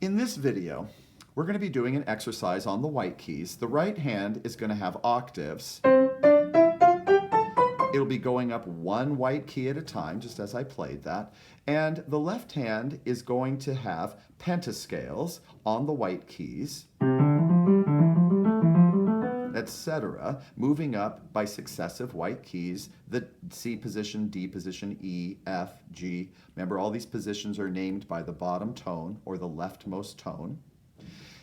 In this video, we're going to be doing an exercise on the white keys. The right hand is going to have octaves. It'll be going up one white key at a time, just as I played that. And the left hand is going to have pentascales on the white keys, etc., moving up by successive white keys, the C position, D position, E, F, G. Remember, all these positions are named by the bottom tone or the leftmost tone.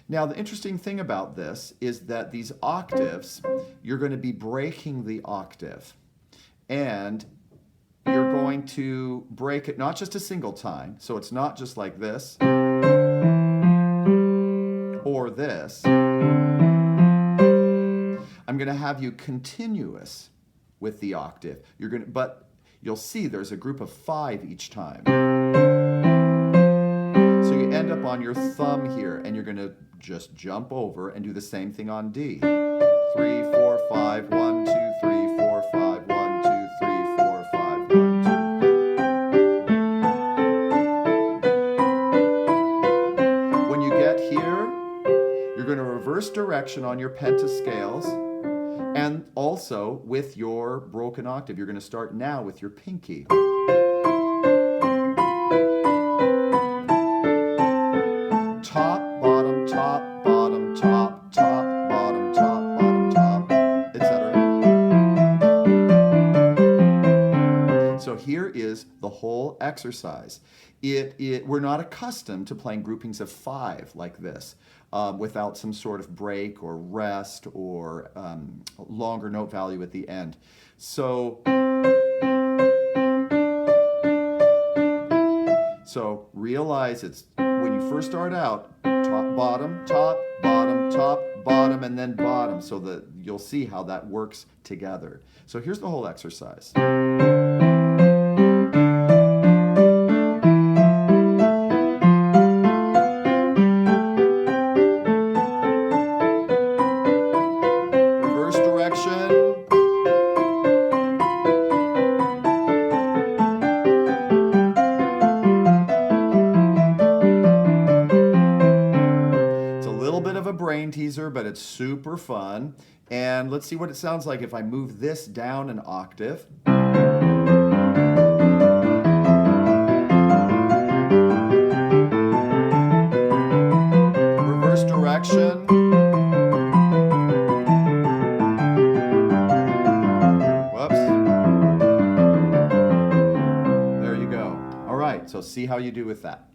Now, the interesting thing about this is that these octaves, you're going to be breaking the octave. And you're going to break it not just a single time, so it's not just like this or this. I'm going to have you continuous with the octave. But you'll see there's a group of 5 each time. So you end up on your thumb here, and you're going to just jump over and do the same thing on D. 3, 4, 5, 1, 2, 3, 4, 5, 1, 2, 3, 4, 5, 1, 2. When you get here, you're going to reverse direction on your pentascales. And also with your broken octave, you're going to start now with your pinky. Top, bottom, top, bottom, top, top, bottom, top, bottom, top, etc. So here is the whole exercise. We're not accustomed to playing groupings of 5 like this. Without some sort of break or rest or longer note value at the end. So realize it's when you first start out, top, bottom, and then bottom, so that you'll see how that works together. So here's the whole exercise. Brain teaser, but it's super fun. And let's see what it sounds like if I move this down an octave. Reverse direction. Whoops. There you go. All right, so see how you do with that.